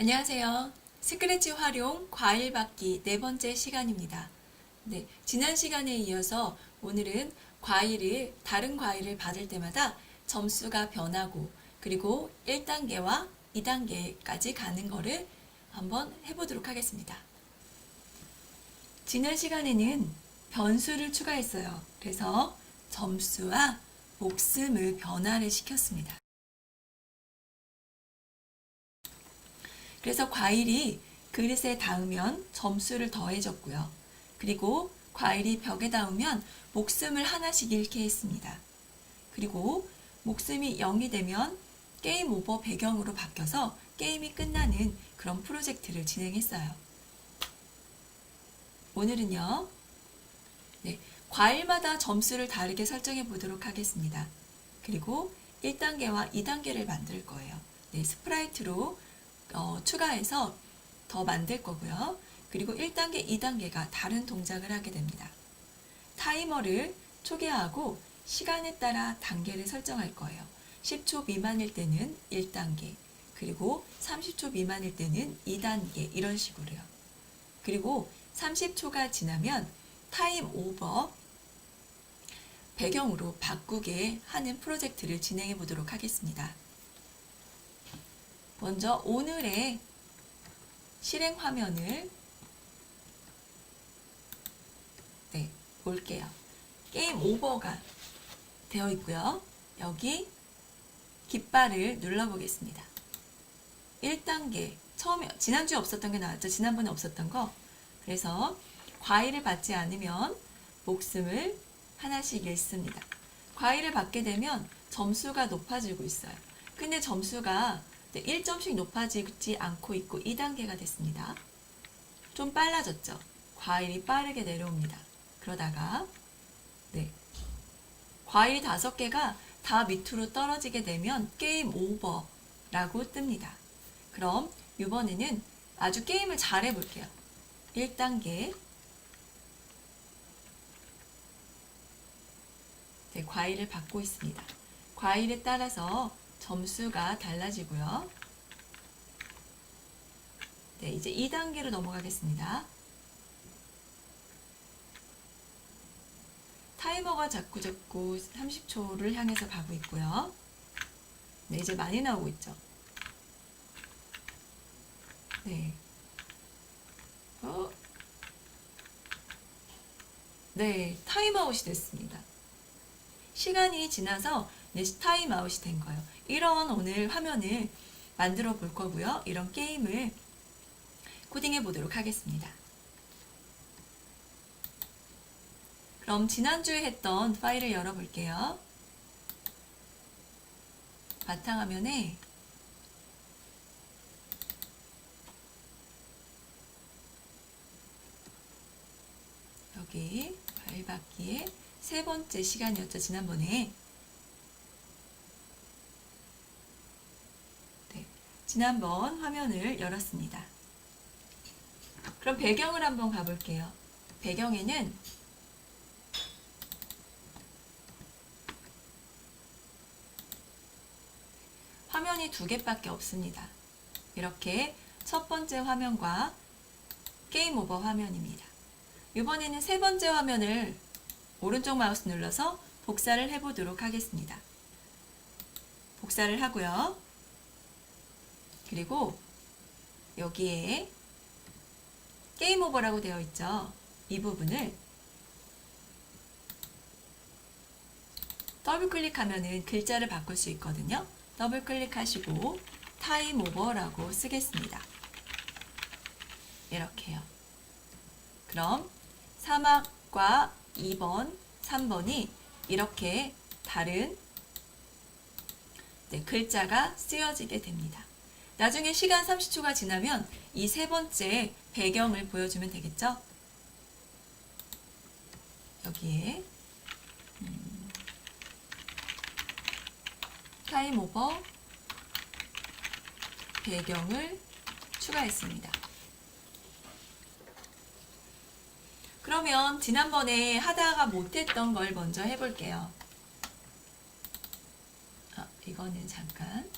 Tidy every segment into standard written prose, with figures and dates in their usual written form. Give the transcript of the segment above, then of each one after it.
안녕하세요. 스크래치 활용 과일 받기 네 번째 시간입니다. 네, 지난 시간에 이어서 오늘은 다른 과일을 받을 때마다 점수가 변하고 그리고 1단계와 2단계까지 가는 거를 한번 해보도록 하겠습니다. 지난 시간에는 변수를 추가했어요. 그래서 점수와 목숨을 변화를 시켰습니다. 그래서 과일이 그릇에 닿으면 점수를 더해줬고요. 그리고 과일이 벽에 닿으면 목숨을 하나씩 잃게 했습니다. 그리고 목숨이 0이 되면 게임 오버 배경으로 바뀌어서 게임이 끝나는 그런 프로젝트를 진행했어요. 오늘은요, 과일마다 점수를 다르게 설정해 보도록 하겠습니다. 그리고 1단계와 2단계를 만들 거예요. 스프라이트로 추가해서 더 만들 거고요. 그리고 1단계, 2단계가 다른 동작을 하게 됩니다. 타이머를 초기화하고 시간에 따라 단계를 설정할 거예요. 10초 미만일 때는 1단계, 그리고 30초 미만일 때는 2단계, 이런 식으로요. 그리고 30초가 지나면 타임 오버 배경으로 바꾸게 하는 프로젝트를 진행해 보도록 하겠습니다. 먼저 오늘의 실행 화면을 볼게요. 게임 오버가 되어 있고요. 여기 깃발을 눌러보겠습니다. 1단계, 지난주에 없었던 게 나왔죠? 지난번에 없었던 거. 그래서 과일을 받지 않으면 목숨을 하나씩 잃습니다. 과일을 받게 되면 점수가 높아지고 있어요. 근데 점수가 1점씩 높아지지 않고 있고 2단계가 됐습니다. 좀 빨라졌죠? 과일이 빠르게 내려옵니다. 그러다가 과일이 5개가 다 밑으로 떨어지게 되면 게임 오버라고 뜹니다. 그럼 이번에는 아주 게임을 잘 해볼게요. 1단계 과일을 받고 있습니다. 과일에 따라서 점수가 달라지고요. 이제 2단계로 넘어가겠습니다. 타이머가 자꾸 30초를 향해서 가고 있고요. 이제 많이 나오고 있죠. 타임아웃이 됐습니다. 시간이 지나서 타임아웃이 된 거예요. 이런 오늘 화면을 만들어 볼 거고요. 이런 게임을 코딩해 보도록 하겠습니다. 그럼 지난주에 했던 파일을 열어볼게요. 바탕화면에 여기 과일 받기의 세 번째 시간이었죠. 지난번에. 지난번 화면을 열었습니다. 그럼 배경을 한번 가볼게요. 배경에는 화면이 2개밖에 없습니다. 이렇게 첫 번째 화면과 게임 오버 화면입니다. 이번에는 세 번째 화면을 오른쪽 마우스 눌러서 복사를 해보도록 하겠습니다. 복사를 하고요. 그리고 여기에 게임 오버라고 되어 있죠. 이 부분을 더블 클릭하면은 글자를 바꿀 수 있거든요. 더블 클릭하시고 타임 오버라고 쓰겠습니다. 이렇게요. 그럼 사막과 2번, 3번이 이렇게 다른 글자가 쓰여지게 됩니다. 나중에 시간 30초가 지나면 이 세 번째 배경을 보여주면 되겠죠? 여기에 타임 오버 배경을 추가했습니다. 그러면 지난번에 하다가 못했던 걸 먼저 해볼게요. 이거는 잠깐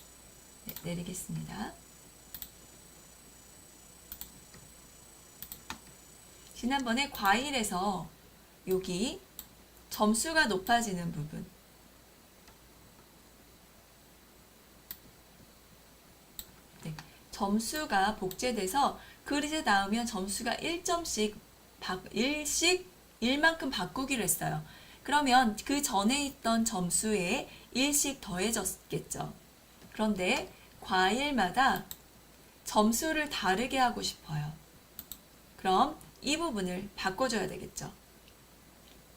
내리겠습니다. 지난번에 과일에서 여기 점수가 높아지는 부분, 네, 점수가 복제돼서 그릇에 닿으면 점수가 1점씩 1만큼 바꾸기로 했어요. 그러면 그 전에 있던 점수에 1씩 더해졌겠죠. 그런데 과일마다 점수를 다르게 하고 싶어요. 그럼 이 부분을 바꿔줘야 되겠죠.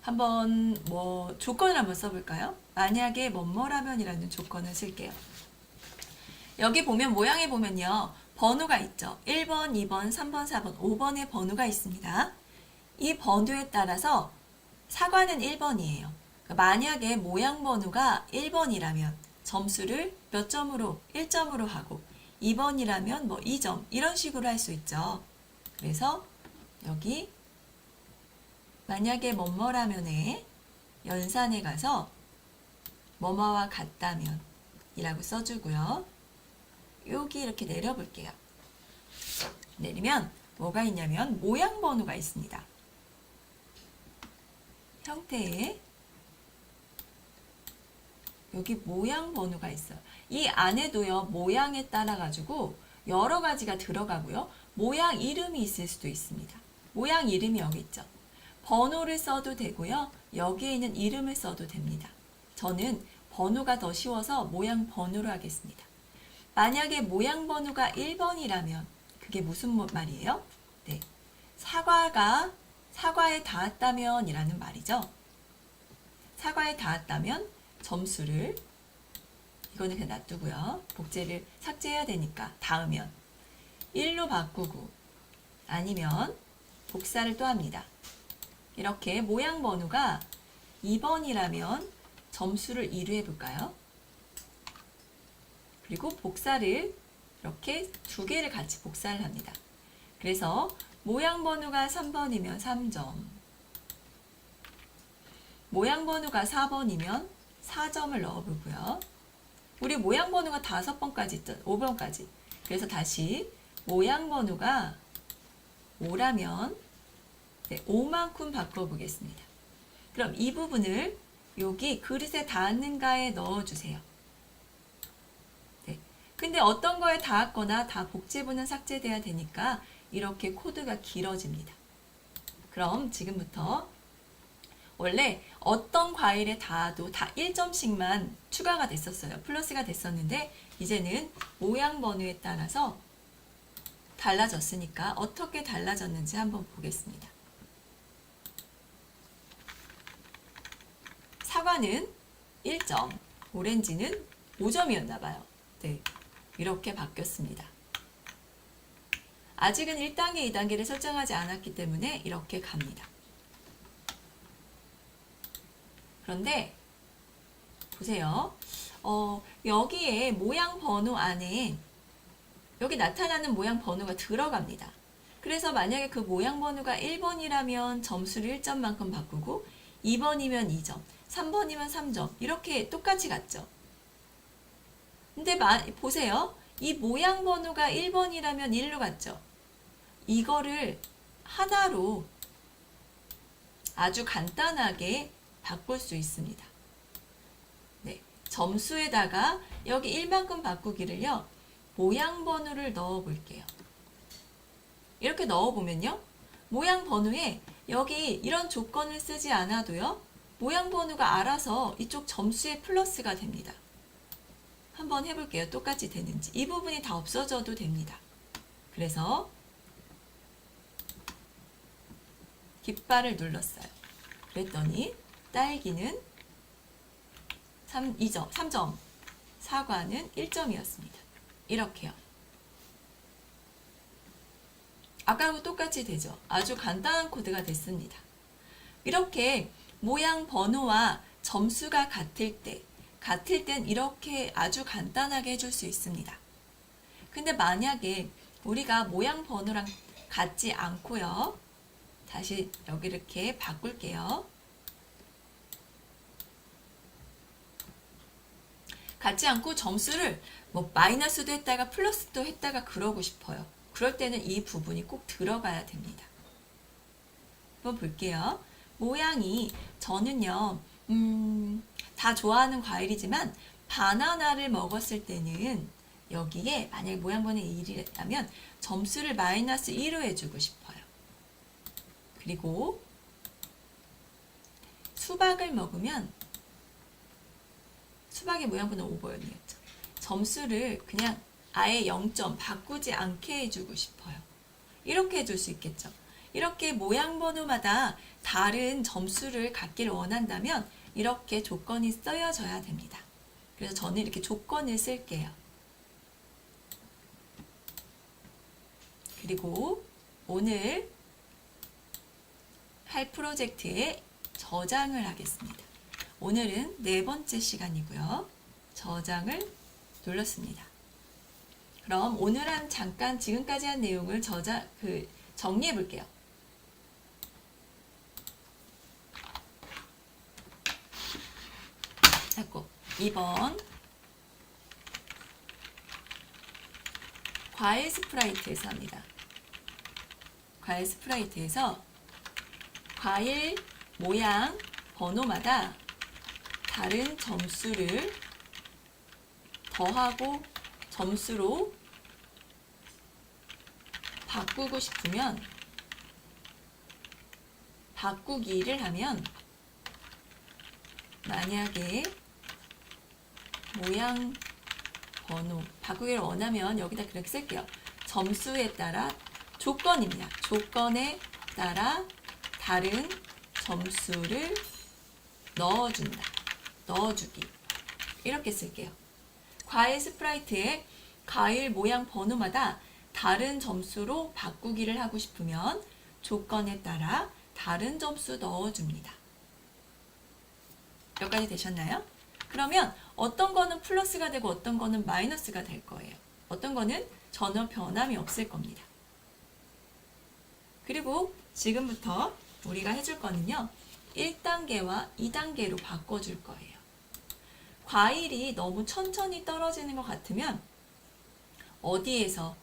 한번 조건을 한번 써볼까요? 만약에 뭐뭐라면이라는 조건을 쓸게요. 여기 보면 모양에 보면요. 번호가 있죠. 1번, 2번, 3번, 4번, 5번의 번호가 있습니다. 이 번호에 따라서 사과는 1번이에요. 만약에 모양 번호가 1번이라면 점수를 몇 점으로? 1점으로 하고 2번이라면 2점 이런 식으로 할 수 있죠. 그래서 여기 만약에 뭐뭐라면에 연산에 가서 뭐뭐와 같다면 이라고 써주고요. 여기 이렇게 내려볼게요. 내리면 뭐가 있냐면 모양 번호가 있습니다. 형태에 여기 모양 번호가 있어요. 이 안에도요, 모양에 따라 가지고 여러 가지가 들어가고요. 모양 이름이 있을 수도 있습니다. 모양 이름이 여기 있죠. 번호를 써도 되고요. 여기에 있는 이름을 써도 됩니다. 저는 번호가 더 쉬워서 모양 번호로 하겠습니다. 만약에 모양 번호가 1번이라면 그게 무슨 말이에요? 네, 사과에 닿았다면 이라는 말이죠. 사과에 닿았다면 점수를, 이거는 그냥 놔두고요. 복제를 삭제해야 되니까 닿으면 1로 바꾸고 아니면 복사를 또 합니다. 이렇게 모양 번호가 2번이라면 점수를 2로 해볼까요? 그리고 복사를 이렇게 두 개를 같이 복사를 합니다. 그래서 모양 번호가 3번이면 3점, 모양 번호가 4번이면 4점을 넣어보고요. 우리 모양 번호가 5번까지 있죠. 5번까지. 그래서 다시 모양 번호가 5라면 5만큼 바꿔보겠습니다. 그럼 이 부분을 여기 그릇에 닿았는가에 넣어주세요. 네. 근데 어떤 거에 닿았거나 다 복제본은 삭제돼야 되니까 이렇게 코드가 길어집니다. 그럼 지금부터 원래 어떤 과일에 닿아도 다 1점씩만 추가가 됐었어요. 플러스가 됐었는데 이제는 모양 번호에 따라서 달라졌으니까 어떻게 달라졌는지 한번 보겠습니다. 사과는 1점, 오렌지는 5점이었나 봐요. 네, 이렇게 바뀌었습니다. 아직은 1단계, 2단계를 설정하지 않았기 때문에 이렇게 갑니다. 그런데 보세요. 여기에 모양 번호 안에 여기 나타나는 모양 번호가 들어갑니다. 그래서 만약에 그 모양 번호가 1번이라면 점수를 1점만큼 바꾸고 2번이면 2점, 3번이면 3점 이렇게 똑같이 갔죠. 근데 보세요. 이 모양 번호가 1번이라면 1로 갔죠. 이거를 하나로 아주 간단하게 바꿀 수 있습니다. 네, 점수에다가 여기 1만큼 바꾸기를요. 모양 번호를 넣어 볼게요. 이렇게 넣어 보면요. 모양 번호에 여기 이런 조건을 쓰지 않아도요. 모양 번호가 알아서 이쪽 점수에 플러스가 됩니다. 한번 해볼게요. 똑같이 되는지. 이 부분이 다 없어져도 됩니다. 그래서 깃발을 눌렀어요. 그랬더니 딸기는 3점, 사과는 1점이었습니다. 이렇게요. 아까하고 똑같이 되죠. 아주 간단한 코드가 됐습니다. 이렇게 모양 번호와 점수가 같을 땐 이렇게 아주 간단하게 해줄 수 있습니다. 근데 만약에 우리가 모양 번호랑 같지 않고요. 다시 여기 이렇게 바꿀게요. 같지 않고 점수를 마이너스도 했다가 플러스도 했다가 그러고 싶어요. 그럴 때는 이 부분이 꼭 들어가야 됩니다. 한번 볼게요. 모양이 저는요, 다 좋아하는 과일이지만 바나나를 먹었을 때는 여기에 만약에 모양번호 1이라면 점수를 마이너스 1로 해주고 싶어요. 그리고 수박을 먹으면 수박의 모양번호 5번이었죠. 점수를 그냥 아예 0점 바꾸지 않게 해주고 싶어요. 이렇게 해줄 수 있겠죠. 이렇게 모양 번호마다 다른 점수를 갖기를 원한다면 이렇게 조건이 쓰여져야 됩니다. 그래서 저는 이렇게 조건을 쓸게요. 그리고 오늘 할 프로젝트에 저장을 하겠습니다. 오늘은 4번째 시간이고요. 저장을 눌렀습니다. 그럼 오늘 잠깐 지금까지 한 내용을 정리해 볼게요. 자꾸 2번 과일 스프라이트에서 합니다. 과일 스프라이트에서 과일 모양 번호마다 다른 점수를 더하고 점수로 바꾸고 싶으면 바꾸기를 하면 만약에 모양 번호 바꾸기를 원하면 여기다 그렇게 쓸게요. 점수에 따라 조건입니다. 조건에 따라 다른 점수를 넣어준다. 넣어주기. 이렇게 쓸게요. 과일 스프라이트에 과일 모양 번호마다 다른 점수로 바꾸기를 하고 싶으면 조건에 따라 다른 점수 넣어줍니다. 여기까지 되셨나요? 그러면 어떤 거는 플러스가 되고 어떤 거는 마이너스가 될 거예요. 어떤 거는 전혀 변함이 없을 겁니다. 그리고 지금부터 우리가 해줄 거는요. 1단계와 2단계로 바꿔줄 거예요. 과일이 너무 천천히 떨어지는 것 같으면 어디에서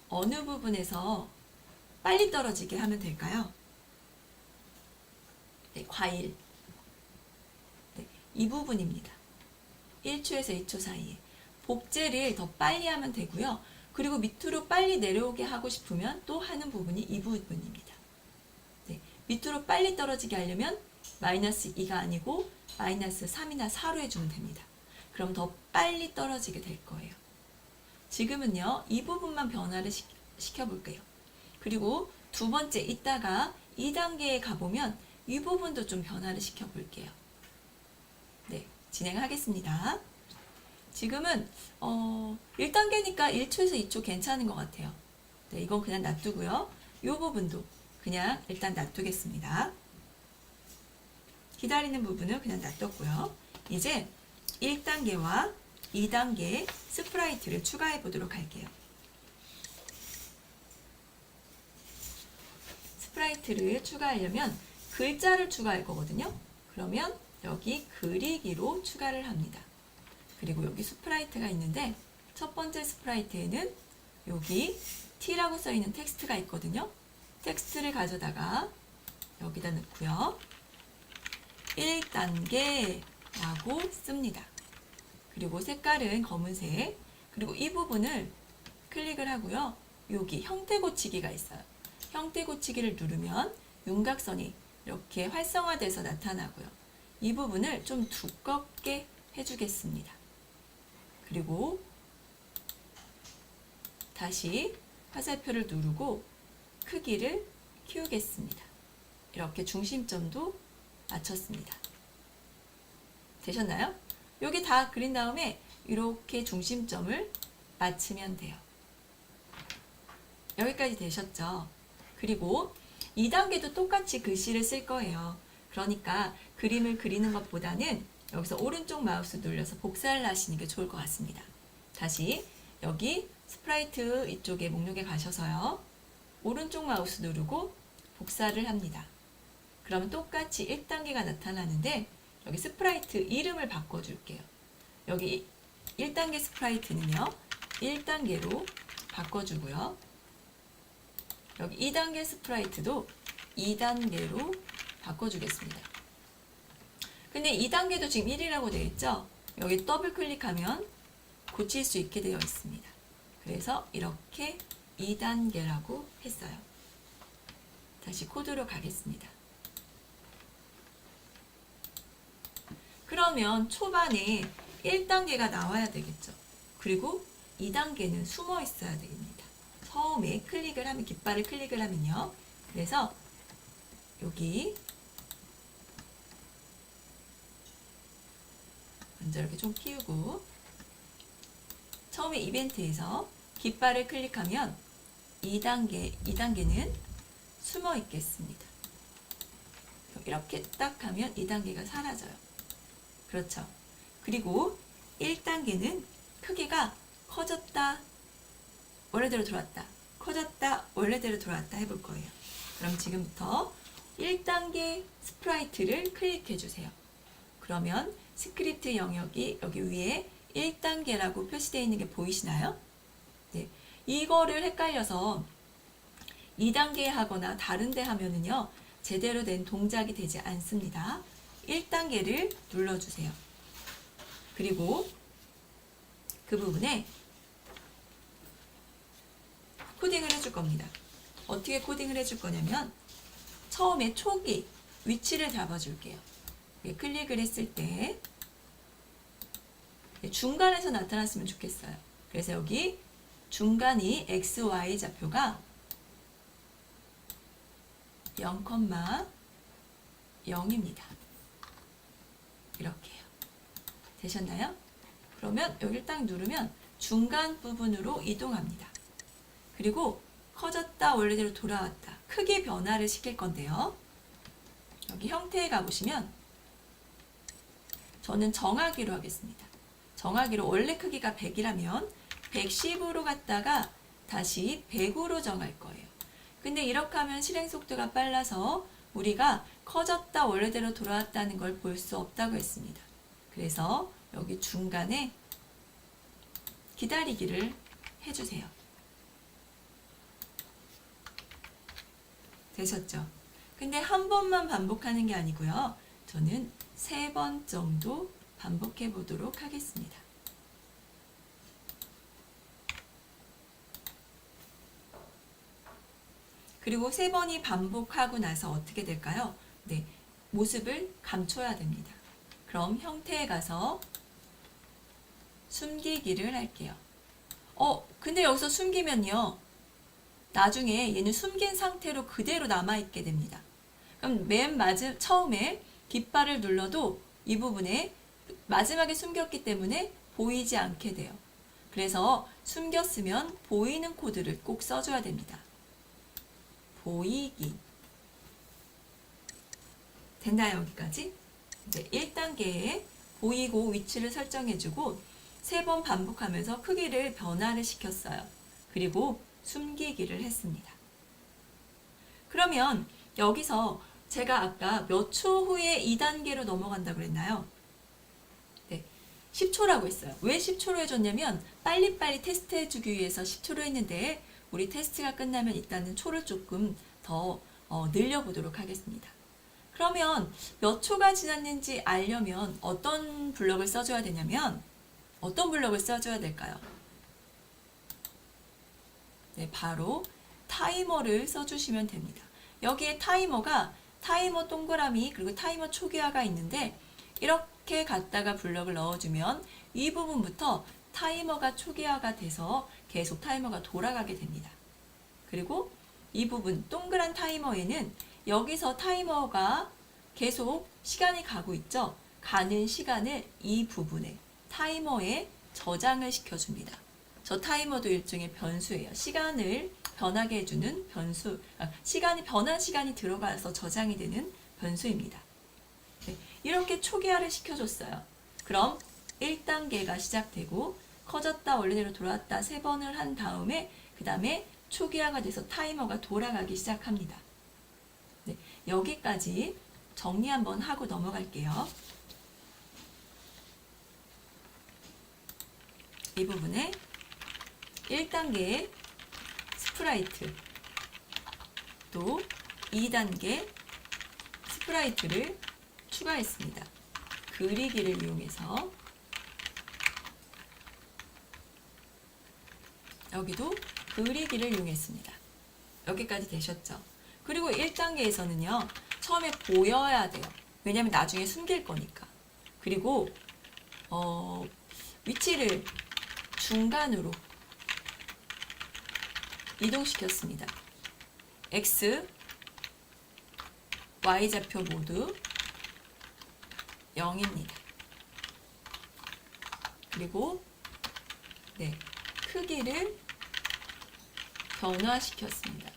어느 부분에서 빨리 떨어지게 하면 될까요? 네, 과일. 네, 이 부분입니다. 1초에서 2초 사이에. 복제를 더 빨리 하면 되고요. 그리고 밑으로 빨리 내려오게 하고 싶으면 또 하는 부분이 이 부분입니다. 네, 밑으로 빨리 떨어지게 하려면 마이너스 2가 아니고 마이너스 3이나 4로 해주면 됩니다. 그럼 더 빨리 떨어지게 될 거예요. 지금은요, 이 부분만 변화를 시켜볼게요. 그리고 두 번째 이따가 2단계에 가보면 이 부분도 좀 변화를 시켜볼게요. 네, 진행하겠습니다. 지금은 1단계니까 1초에서 2초 괜찮은 것 같아요. 네, 이건 그냥 놔두고요. 이 부분도 그냥 일단 놔두겠습니다. 기다리는 부분을 그냥 놔뒀고요. 이제 1단계와 2단계 스프라이트를 추가해 보도록 할게요. 스프라이트를 추가하려면 글자를 추가할 거거든요. 그러면 여기 그리기로 추가를 합니다. 그리고 여기 스프라이트가 있는데 첫 번째 스프라이트에는 여기 T라고 써있는 텍스트가 있거든요. 텍스트를 가져다가 여기다 넣고요. 1단계라고 씁니다. 그리고 색깔은 검은색. 그리고 이 부분을 클릭을 하고요. 여기 형태 고치기가 있어요. 형태 고치기를 누르면 윤곽선이 이렇게 활성화돼서 나타나고요. 이 부분을 좀 두껍게 해주겠습니다. 그리고 다시 화살표를 누르고 크기를 키우겠습니다. 이렇게 중심점도 맞췄습니다. 되셨나요? 여기 다 그린 다음에 이렇게 중심점을 맞추면 돼요. 여기까지 되셨죠? 그리고 2단계도 똑같이 글씨를 쓸 거예요. 그러니까 그림을 그리는 것보다는 여기서 오른쪽 마우스 눌러서 복사를 하시는 게 좋을 것 같습니다. 다시 여기 스프라이트 이쪽에 목록에 가셔서요. 오른쪽 마우스 누르고 복사를 합니다. 그러면 똑같이 1단계가 나타나는데 여기 스프라이트 이름을 바꿔줄게요. 여기 1단계 스프라이트는요. 1단계로 바꿔주고요. 여기 2단계 스프라이트도 2단계로 바꿔주겠습니다. 근데 2단계도 지금 1이라고 되어 있죠? 여기 더블 클릭하면 고칠 수 있게 되어 있습니다. 그래서 이렇게 2단계라고 했어요. 다시 코드로 가겠습니다. 그러면 초반에 1단계가 나와야 되겠죠. 그리고 2단계는 숨어 있어야 됩니다. 처음에 클릭을 하면, 깃발을 클릭을 하면요. 그래서 여기 먼저 이렇게 좀 키우고, 처음에 이벤트에서 깃발을 클릭하면 2단계는 숨어 있겠습니다. 이렇게 딱 하면 2단계가 사라져요. 그렇죠. 그리고 1단계는 크기가 커졌다, 원래대로 들어왔다, 커졌다, 원래대로 들어왔다 해볼 거예요. 그럼 지금부터 1단계 스프라이트를 클릭해 주세요. 그러면 스크립트 영역이 여기 위에 1단계라고 표시되어 있는 게 보이시나요? 네. 이거를 헷갈려서 2단계 하거나 다른데 하면은요, 제대로 된 동작이 되지 않습니다. 1단계를 눌러주세요. 그리고 그 부분에 코딩을 해줄 겁니다. 어떻게 코딩을 해줄 거냐면, 처음에 초기 위치를 잡아줄게요. 클릭을 했을 때 중간에서 나타났으면 좋겠어요. 그래서 여기 중간이 XY 좌표가 0,0입니다. 이렇게요. 되셨나요? 그러면 여기를 딱 누르면 중간 부분으로 이동합니다. 그리고 커졌다, 원래대로 돌아왔다, 크기 변화를 시킬 건데요. 여기 형태에 가보시면 저는 정하기로 하겠습니다. 정하기로 원래 크기가 100이라면 110으로 갔다가 다시 100으로 정할 거예요. 근데 이렇게 하면 실행 속도가 빨라서 우리가 커졌다, 원래대로 돌아왔다는 걸 볼 수 없다고 했습니다. 그래서 여기 중간에 기다리기를 해주세요. 되셨죠? 근데 한 번만 반복하는 게 아니고요. 저는 3번 정도 반복해 보도록 하겠습니다. 그리고 3번이 반복하고 나서 어떻게 될까요? 네, 모습을 감춰야 됩니다. 그럼 형태에 가서 숨기기를 할게요. 근데 여기서 숨기면요, 나중에 얘는 숨긴 상태로 그대로 남아있게 됩니다. 그럼 처음에 깃발을 눌러도 이 부분에 마지막에 숨겼기 때문에 보이지 않게 돼요. 그래서 숨겼으면 보이는 코드를 꼭 써줘야 됩니다. 보이기. 됐나요, 여기까지? 이제 1단계에 보이고 위치를 설정해주고 3번 반복하면서 크기를 변화를 시켰어요. 그리고 숨기기를 했습니다. 그러면 여기서 제가 아까 몇 초 후에 2단계로 넘어간다고 그랬나요? 네, 10초라고 했어요. 왜 10초로 해줬냐면 빨리빨리 테스트 해주기 위해서 10초로 했는데 우리 테스트가 끝나면 일단은 초를 조금 더 늘려보도록 하겠습니다. 그러면 몇 초가 지났는지 알려면 어떤 블럭을 써줘야 되냐면, 어떤 블럭을 써줘야 될까요? 네, 바로 타이머를 써주시면 됩니다. 여기에 타이머 동그라미 그리고 타이머 초기화가 있는데, 이렇게 갖다가 블럭을 넣어주면 이 부분부터 타이머가 초기화가 돼서 계속 타이머가 돌아가게 됩니다. 그리고 이 부분 동그란 타이머에는 여기서 타이머가 계속 시간이 가고 있죠. 가는 시간을 이 부분에 타이머에 저장을 시켜줍니다. 저 타이머도 일종의 변수예요. 시간을 변하게 해주는 변수, 변한 시간이 들어가서 저장이 되는 변수입니다. 네, 이렇게 초기화를 시켜줬어요. 그럼 1단계가 시작되고 커졌다, 원래대로 돌아왔다 3번을 한 다음에 그 다음에 초기화가 돼서 타이머가 돌아가기 시작합니다. 네, 여기까지 정리 한번 하고 넘어갈게요. 이 부분에 1단계의 스프라이트, 또 2단계 스프라이트를 추가했습니다. 그리기를 이용해서 여기도 그리기를 이용했습니다. 여기까지 되셨죠? 그리고 1단계에서는요. 처음에 보여야 돼요. 왜냐면 나중에 숨길 거니까. 그리고 위치를 중간으로 이동시켰습니다. X, Y좌표 모두 0입니다. 그리고 크기를 변화시켰습니다.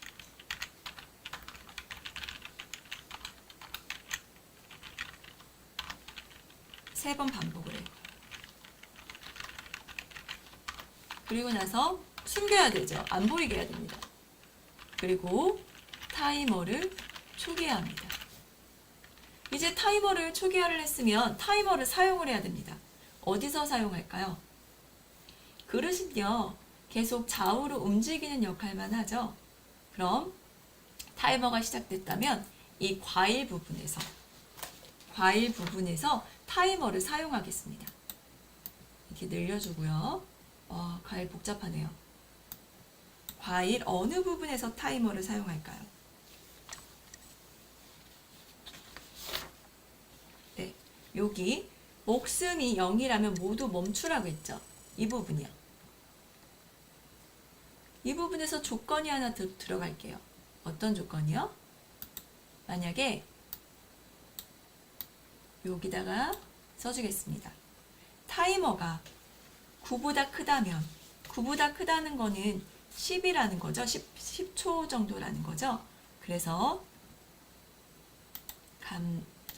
세 번 반복을 해요. 그리고 나서 숨겨야 되죠. 안 보이게 해야 됩니다. 그리고 타이머를 초기화합니다. 이제 타이머를 초기화를 했으면 타이머를 사용을 해야 됩니다. 어디서 사용할까요? 그릇은요, 계속 좌우로 움직이는 역할만 하죠. 그럼 타이머가 시작됐다면 이 과일 부분에서 타이머를 사용하겠습니다. 이렇게 늘려주고요. 과일 복잡하네요. 과일 어느 부분에서 타이머를 사용할까요? 네, 여기 목숨이 0이라면 모두 멈추라고 했죠. 이 부분이요. 이 부분에서 조건이 하나 들어갈게요. 어떤 조건이요? 만약에 여기다가 써주겠습니다. 타이머가 9보다 크다면 9보다 크다는 거는 10이라는 거죠. 10초 정도라는 거죠. 그래서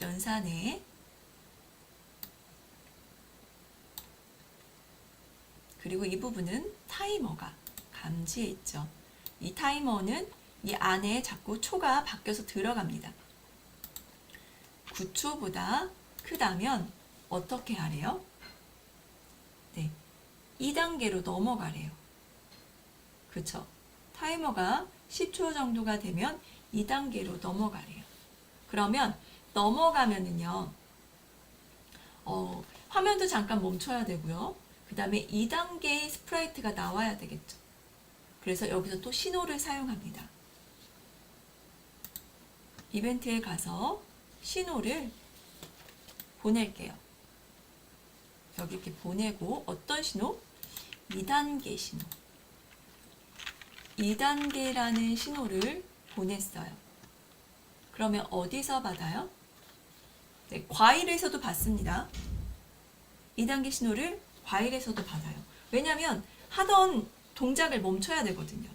연산에 그리고 이 부분은 타이머가 감지해 있죠. 이 타이머는 이 안에 자꾸 초가 바뀌어서 들어갑니다. 9초보다 크다면 어떻게 하래요? 네, 2단계로 넘어가래요. 그쵸? 타이머가 10초 정도가 되면 2단계로 넘어가래요. 그러면 넘어가면은요, 화면도 잠깐 멈춰야 되고요. 그 다음에 2단계의 스프라이트가 나와야 되겠죠. 그래서 여기서 또 신호를 사용합니다. 이벤트에 가서 신호를 보낼게요. 여기 이렇게 보내고 어떤 신호? 2단계 신호. 2단계라는 신호를 보냈어요. 그러면 어디서 받아요? 네, 과일에서도 받습니다. 2단계 신호를 과일에서도 받아요. 왜냐하면 하던 동작을 멈춰야 되거든요.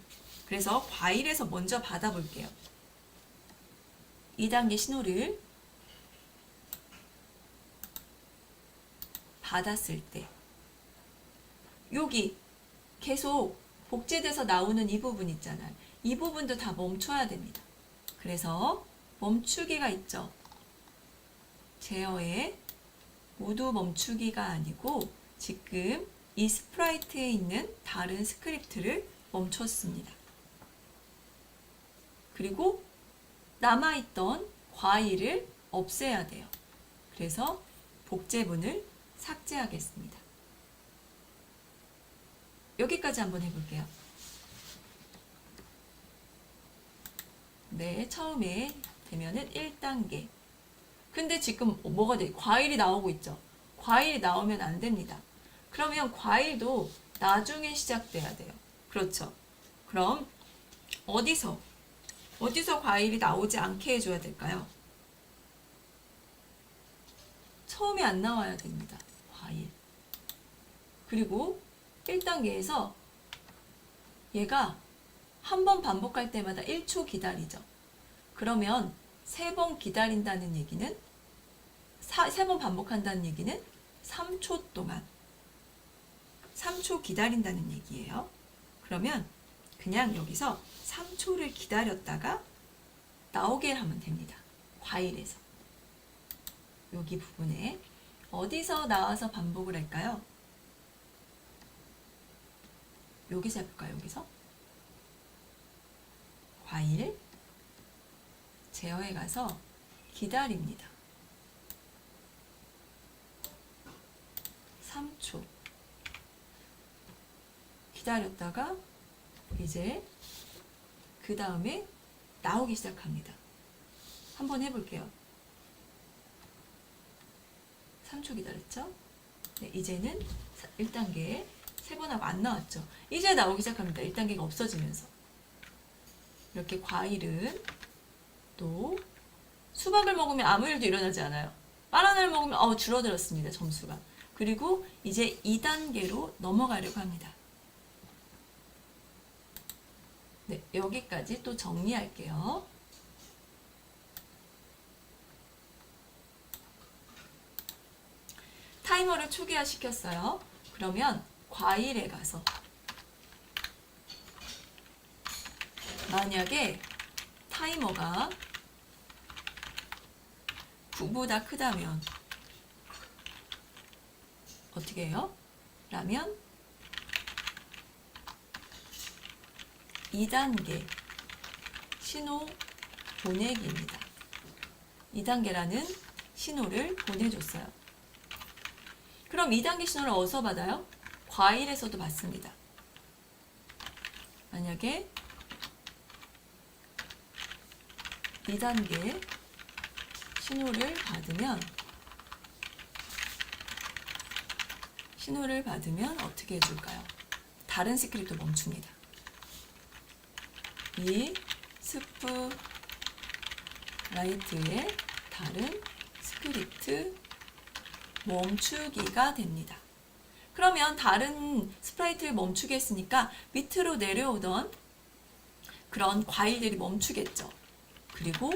그래서 과일에서 먼저 받아볼게요. 2단계 신호를 받았을 때 여기 계속 복제돼서 나오는 이 부분 있잖아요. 이 부분도 다 멈춰야 됩니다. 그래서 멈추기가 있죠. 제어에 모두 멈추기가 아니고 지금 이 스프라이트에 있는 다른 스크립트를 멈췄습니다. 그리고 남아있던 과일을 없애야 돼요. 그래서 복제문을 삭제하겠습니다. 여기까지 한번 해볼게요. 네, 처음에 되면은 1단계. 근데 지금 뭐가 돼? 과일이 나오고 있죠. 과일이 나오면 안 됩니다. 그러면 과일도 나중에 시작돼야 돼요. 그렇죠. 그럼 어디서 과일이 나오지 않게 해줘야 될까요? 처음에 안 나와야 됩니다. 과일. 그리고 1단계에서 얘가 한 번 반복할 때마다 1초 기다리죠. 그러면 3번 기다린다는 얘기는 3번 반복한다는 얘기는 3초 동안 3초 기다린다는 얘기예요. 그러면 그냥 여기서 3초를 기다렸다가 나오게 하면 됩니다. 과일에서. 여기 부분에 어디서 나와서 반복을 할까요? 여기서 해볼까요? 여기서 과일 제어해 가서 기다립니다. 3초 기다렸다가 이제 그 다음에 나오기 시작합니다. 한번 해볼게요. 3초 기다렸죠? 네, 이제는 1단계 3번 하고 안 나왔죠? 이제 나오기 시작합니다. 1단계가 없어지면서. 이렇게 과일은 또 수박을 먹으면 아무 일도 일어나지 않아요. 바나나를 먹으면 줄어들었습니다. 점수가. 그리고 이제 2단계로 넘어가려고 합니다. 네, 여기까지 또 정리할게요. 타이머를 초기화 시켰어요. 그러면 과일에 가서 만약에 타이머가 9보다 크다면 어떻게 해요? 라면 2단계 신호 보내기입니다. 2단계라는 신호를 보내줬어요. 그럼 2단계 신호를 어디서 받아요? 과일에서도 받습니다. 만약에 2단계 신호를 받으면 어떻게 해줄까요? 다른 스크립트 멈춥니다. 이 스프라이트의 다른 스크립트 멈추기가 됩니다. 그러면 다른 스프라이트를 멈추게 했으니까 밑으로 내려오던 그런 과일들이 멈추겠죠. 그리고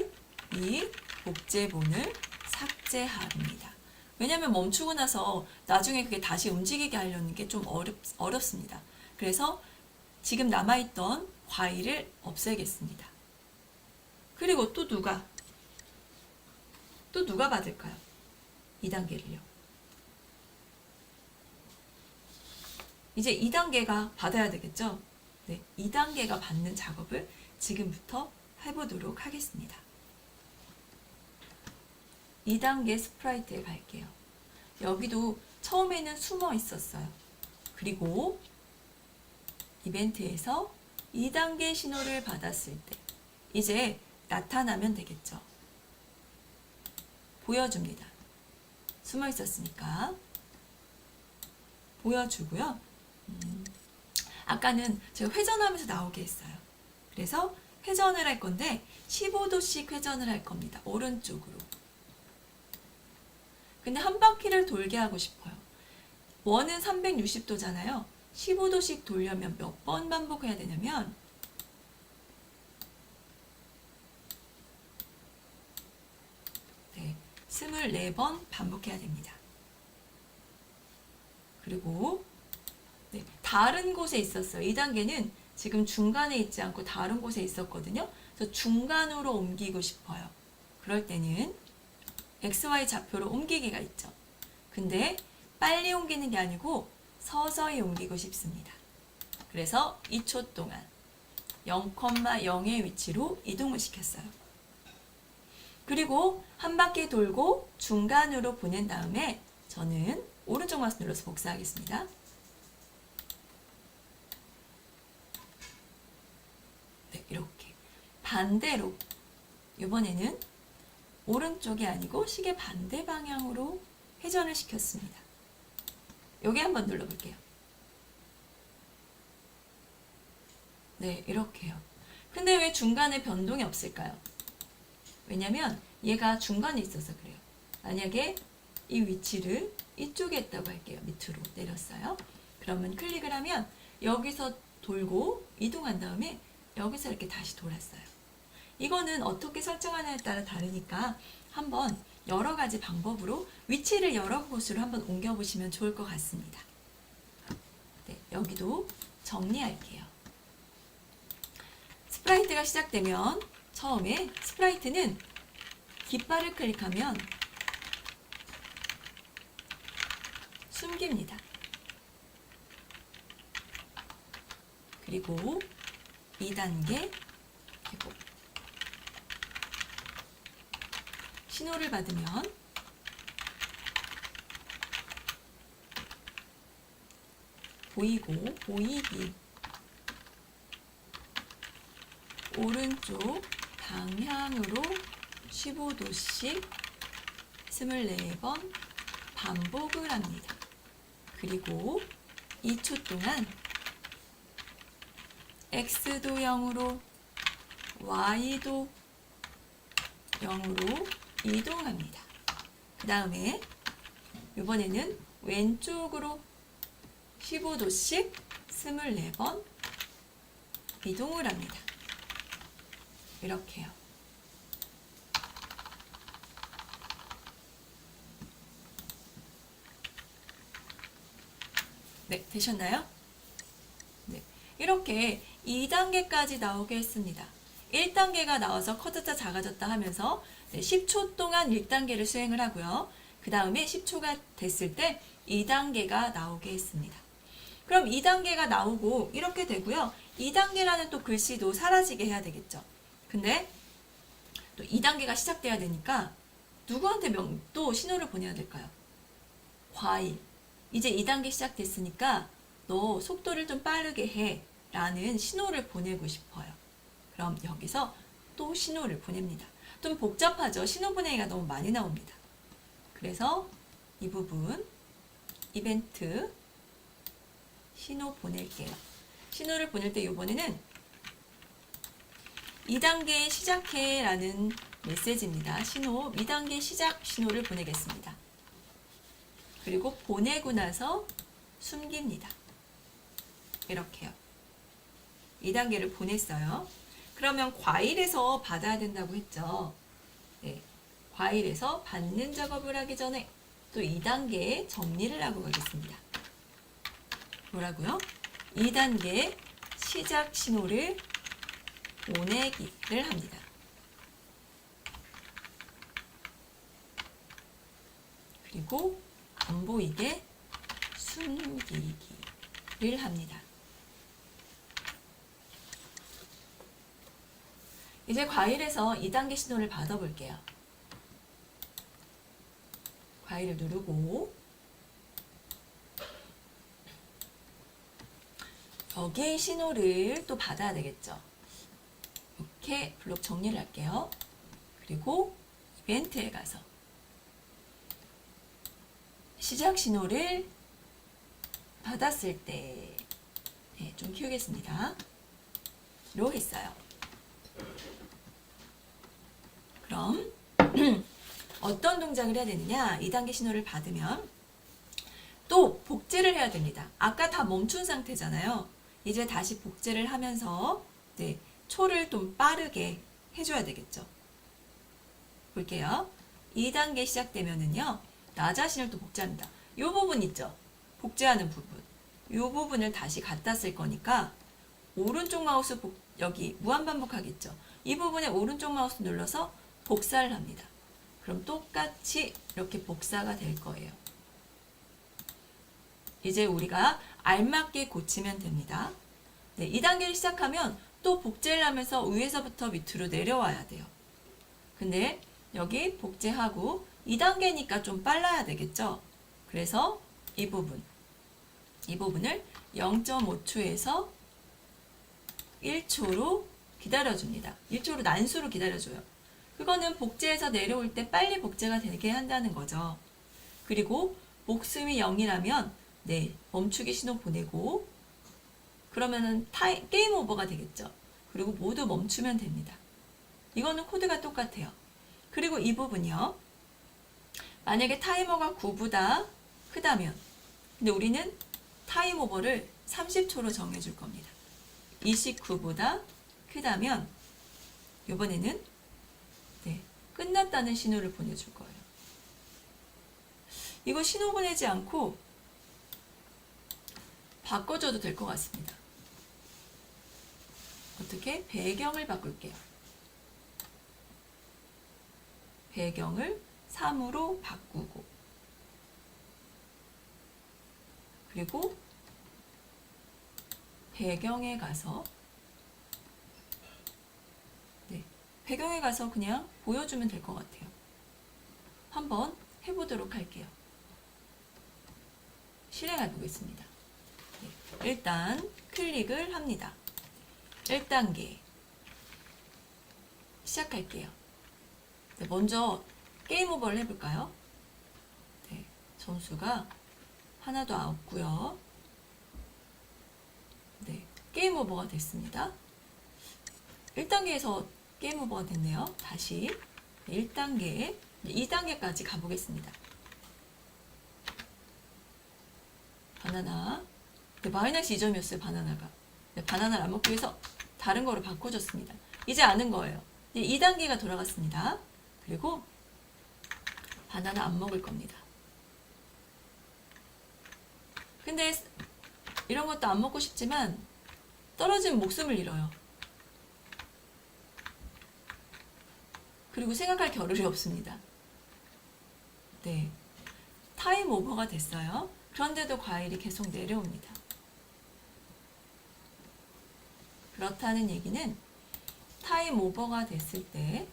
이 복제본을 삭제합니다. 왜냐하면 멈추고 나서 나중에 그게 다시 움직이게 하려는 게 좀 어렵습니다. 그래서 지금 남아있던 과일을 없애겠습니다. 그리고 또 누가 받을까요? 2단계를요. 이제 2단계가 받아야 되겠죠? 네, 2단계가 받는 작업을 지금부터 해보도록 하겠습니다. 2단계 스프라이트에 갈게요. 여기도 처음에는 숨어 있었어요. 그리고 이벤트에서 2단계 신호를 받았을 때 이제 나타나면 되겠죠. 보여줍니다. 숨어 있었으니까 보여주고요. 아까는 제가 회전하면서 나오게 했어요. 그래서 회전을 할 건데 15도씩 회전을 할 겁니다. 오른쪽으로. 근데 한 바퀴를 돌게 하고 싶어요. 원은 360도잖아요. 15도씩 돌려면 몇 번 반복해야 되냐면 네, 24번 반복해야 됩니다. 그리고 네, 다른 곳에 있었어요. 2단계는 지금 중간에 있지 않고 다른 곳에 있었거든요. 그래서 중간으로 옮기고 싶어요. 그럴 때는 XY 좌표로 옮기기가 있죠. 근데 빨리 옮기는 게 아니고 서서히 옮기고 싶습니다. 그래서 2초 동안 0,0의 위치로 이동을 시켰어요. 그리고 한 바퀴 돌고 중간으로 보낸 다음에 저는 오른쪽 마우스 눌러서 복사하겠습니다. 네, 이렇게 반대로 이번에는 오른쪽이 아니고 시계 반대 방향으로 회전을 시켰습니다. 여기 한번 눌러볼게요. 네, 이렇게요. 근데 왜 중간에 변동이 없을까요? 왜냐면 얘가 중간에 있어서 그래요. 만약에 이 위치를 이쪽에 있다고 할게요. 밑으로 내렸어요. 그러면 클릭을 하면 여기서 돌고 이동한 다음에 여기서 이렇게 다시 돌았어요. 이거는 어떻게 설정하느냐에 따라 다르니까 한번 여러 가지 방법으로 위치를 여러 곳으로 한번 옮겨보시면 좋을 것 같습니다. 네, 여기도 정리할게요. 스프라이트가 시작되면 처음에 스프라이트는 깃발을 클릭하면 숨깁니다. 그리고 2단계 회복. 신호를 받으면 보이고, 보이기, 오른쪽 방향으로 15도씩 24번 반복을 합니다. 그리고 2초 동안 X도 0으로 Y도 0으로 이동합니다. 그 다음에 이번에는 왼쪽으로 15도씩 24번 이동을 합니다. 이렇게요. 네, 되셨나요? 네, 이렇게 2단계까지 나오게 했습니다. 1단계가 나와서 커졌다 작아졌다 하면서 10초 동안 1단계를 수행을 하고요. 그 다음에 10초가 됐을 때 2단계가 나오게 했습니다. 그럼 2단계가 나오고 이렇게 되고요. 2단계라는 또 글씨도 사라지게 해야 되겠죠. 근데 또 2단계가 시작돼야 되니까 누구한테 또 신호를 보내야 될까요? 과일. 이제 2단계 시작됐으니까 너 속도를 좀 빠르게 해 라는 신호를 보내고 싶어요. 그럼 여기서 또 신호를 보냅니다. 좀 복잡하죠? 신호 보내기가 너무 많이 나옵니다. 그래서 이 부분 이벤트 신호 보낼게요. 신호를 보낼 때 이번에는 2단계 시작해 라는 메시지입니다. 신호 2단계 시작 신호를 보내겠습니다. 그리고 보내고 나서 숨깁니다. 이렇게요. 2단계를 보냈어요. 그러면 과일에서 받아야 된다고 했죠. 네, 과일에서 받는 작업을 하기 전에 또 2단계에 정리를 하고 가겠습니다. 뭐라고요? 2단계 시작 신호를 보내기를 합니다. 그리고 안 보이게 숨기기를 합니다. 이제 과일에서 2단계 신호를 받아볼게요. 과일을 누르고 여기 신호를 또 받아야 되겠죠. 이렇게 블록 정리를 할게요. 그리고 이벤트에 가서 시작 신호를 받았을 때 좀 키우겠습니다. 로 했어요. 그럼 어떤 동작을 해야 되느냐? 2단계 신호를 받으면 또 복제를 해야 됩니다. 아까 다 멈춘 상태잖아요. 이제 다시 복제를 하면서 초를 좀 빠르게 해줘야 되겠죠. 볼게요. 2단계 시작되면은요. 나 자신을 또 복제합니다. 이 부분 있죠? 복제하는 부분. 이 부분을 다시 갖다 쓸 거니까 오른쪽 마우스 여기 무한반복하겠죠. 이 부분에 오른쪽 마우스 눌러서 복사를 합니다. 그럼 똑같이 이렇게 복사가 될 거예요. 이제 우리가 알맞게 고치면 됩니다. 네, 2단계를 시작하면 또 복제를 하면서 위에서부터 밑으로 내려와야 돼요. 근데 여기 복제하고 2단계니까 좀 빨라야 되겠죠? 그래서 이 부분을 0.5초에서 1초로 기다려줍니다. 1초로 난수로 기다려줘요. 그거는 복제해서 내려올 때 빨리 복제가 되게 한다는 거죠. 그리고 목숨이 0이라면 멈추기 신호 보내고 그러면은 게임 오버가 되겠죠. 그리고 모두 멈추면 됩니다. 이거는 코드가 똑같아요. 그리고 이 부분이요. 만약에 타이머가 9보다 크다면 근데 우리는 타임 오버를 30초로 정해줄 겁니다. 29보다 크다면 이번에는 끝났다는 신호를 보내줄 거예요. 이거 신호 보내지 않고 바꿔줘도 될 것 같습니다. 어떻게? 배경을 바꿀게요. 배경을 3으로 바꾸고 그리고 배경에 가서 배경에 가서 그냥 보여주면 될 것 같아요. 한번 해보도록 할게요. 실행해 보겠습니다. 네, 일단 클릭을 합니다. 1단계 시작할게요. 네, 먼저 게임 오버를 해볼까요? 네, 점수가 하나도 없고요. 네, 게임 오버가 됐습니다. 1단계에서 게임 오버가 됐네요. 다시 1단계, 2단계까지 가보겠습니다. 바나나. 네, 마이너스 2점이었어요, 바나나가. 네, 바나나를 안 먹기 위해서 다른 거로 바꿔줬습니다. 이제 아는 거예요. 2단계가 돌아갔습니다. 그리고 바나나 안 먹을 겁니다. 근데 이런 것도 안 먹고 싶지만 떨어지면 목숨을 잃어요. 그리고 생각할 겨를이 없습니다. 네, 타임 오버가 됐어요. 그런데도 과일이 계속 내려옵니다. 그렇다는 얘기는 타임 오버가 됐을 때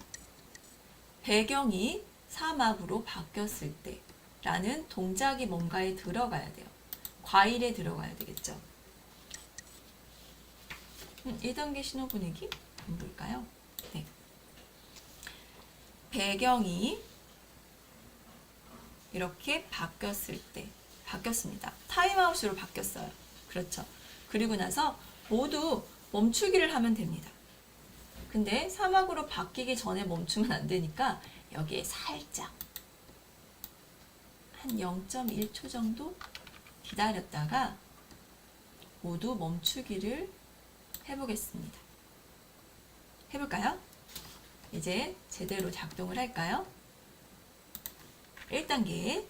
배경이 사막으로 바뀌었을 때 라는 동작이 뭔가에 들어가야 돼요. 과일에 들어가야 되겠죠. 1단계 신호 분위기 볼까요? 네. 배경이 이렇게 바뀌었을 때 바뀌었습니다. 타임아웃으로 바뀌었어요. 그렇죠. 그리고 나서 모두 멈추기를 하면 됩니다. 근데 사막으로 바뀌기 전에 멈추면 안 되니까 여기에 살짝 한 0.1초 정도 기다렸다가 모두 멈추기를 해보겠습니다. 해볼까요? 이제 제대로 작동을 할까요? 1단계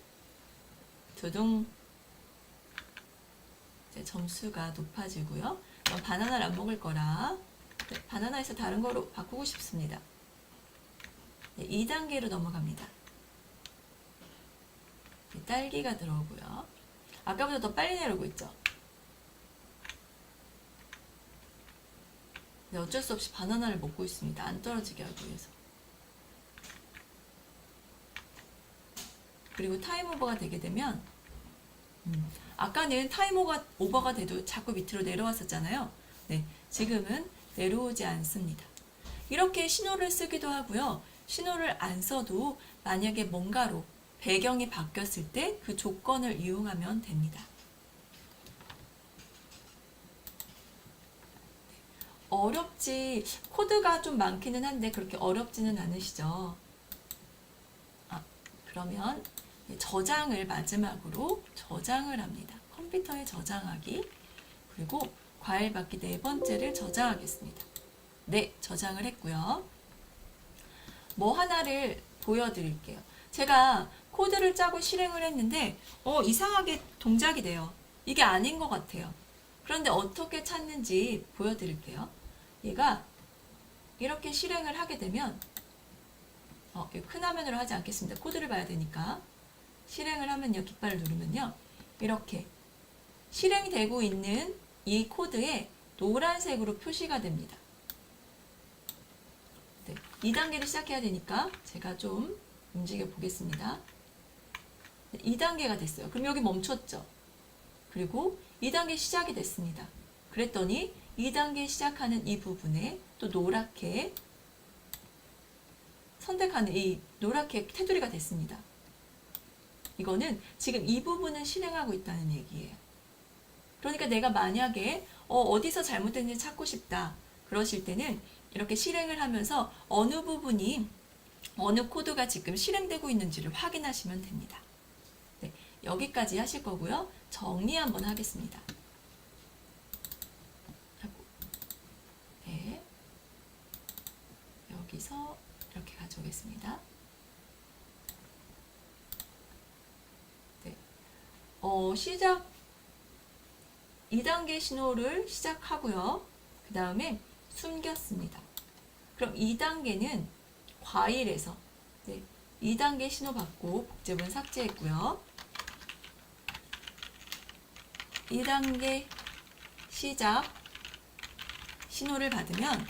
두둥. 이제 점수가 높아지고요. 바나나를 안 먹을 거라 네, 바나나에서 다른 거로 바꾸고 싶습니다. 네, 2단계로 넘어갑니다. 네, 딸기가 들어오고요. 아까보다 더 빨리 내려오고 있죠. 네, 어쩔 수 없이 바나나를 먹고 있습니다. 안 떨어지게 하기 위해서. 그리고 타임 오버가 되게 되면 아까는 타임 오버가 돼도 자꾸 밑으로 내려왔었잖아요. 네, 지금은 내려오지 않습니다. 이렇게 신호를 쓰기도 하고요. 신호를 안 써도 만약에 뭔가로 배경이 바뀌었을 때 그 조건을 이용하면 됩니다. 어렵지, 코드가 좀 많기는 한데 그렇게 어렵지는 않으시죠? 그러면 저장을 마지막으로 저장을 합니다. 컴퓨터에 저장하기. 그리고 과일 받기 4번째를 저장하겠습니다. 네, 저장을 했고요. 뭐 하나를 보여드릴게요. 제가 코드를 짜고 실행을 했는데 이상하게 동작이 돼요. 이게 아닌 것 같아요. 그런데 어떻게 찾는지 보여드릴게요. 얘가 이렇게 실행을 하게 되면 큰 화면으로 하지 않겠습니다. 코드를 봐야 되니까. 실행을 하면요, 깃발을 누르면요, 이렇게 실행이 되고 있는 이 코드에 노란색으로 표시가 됩니다. 네, 2단계를 시작해야 되니까 제가 좀 움직여 보겠습니다. 네, 2단계가 됐어요. 그럼 여기 멈췄죠. 그리고 2단계 시작이 됐습니다. 그랬더니 2단계 시작하는 이 부분에 또 노랗게 선택하는 이 노랗게 테두리가 됐습니다. 이거는 지금 이 부분은 실행하고 있다는 얘기예요. 그러니까 내가 만약에 어디서 잘못됐는지 찾고 싶다 그러실 때는 이렇게 실행을 하면서 어느 부분이 어느 코드가 지금 실행되고 있는지를 확인하시면 됩니다. 네, 여기까지 하실 거고요. 정리 한번 하겠습니다. 네, 여기서 이렇게 가져오겠습니다. 네, 시작 2단계 신호를 시작하고요. 그 다음에 숨겼습니다. 그럼 2단계는 과일에서 2단계 신호 받고 복제본 삭제했고요. 2단계 시작 신호를 받으면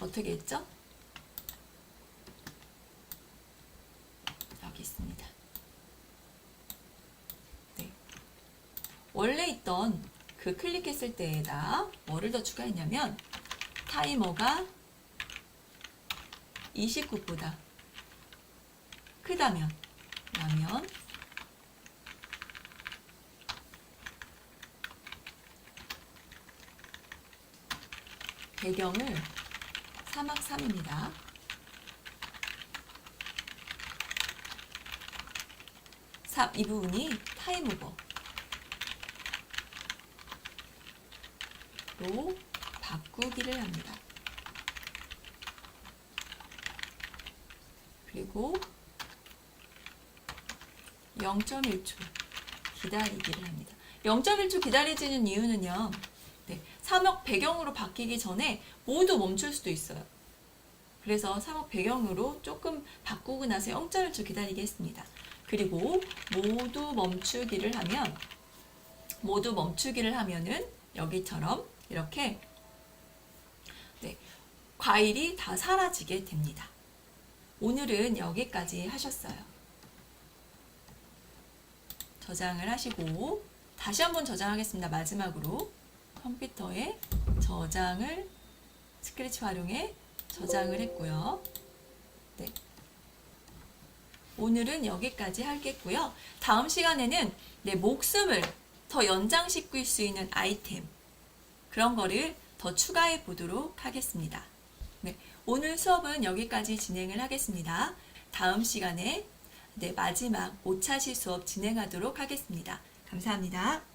어떻게 했죠? 있습니다. 네. 원래 있던 그 클릭했을 때에다 뭐를 더 추가했냐면 타이머가 29보다 크다면 배경을 사막 3입니다. 이 부분이 타임오버로 바꾸기를 합니다. 그리고 0.1초 기다리기를 합니다. 0.1초 기다리지는 이유는요. 네, 사막 배경으로 바뀌기 전에 모두 멈출 수도 있어요. 그래서 사막 배경으로 조금 바꾸고 나서 0.1초 기다리게 했습니다. 그리고 모두 멈추기를 하면은 여기처럼 이렇게 네, 과일이 다 사라지게 됩니다. 오늘은 여기까지 하셨어요. 저장을 하시고 다시 한번 저장하겠습니다. 마지막으로 컴퓨터에 스크래치 활용해 저장을 했고요. 네. 오늘은 여기까지 하겠고요. 다음 시간에는 내 목숨을 더 연장시킬 수 있는 아이템 그런 거를 더 추가해 보도록 하겠습니다. 네, 오늘 수업은 여기까지 진행을 하겠습니다. 다음 시간에 마지막 5차시 수업 진행하도록 하겠습니다. 감사합니다.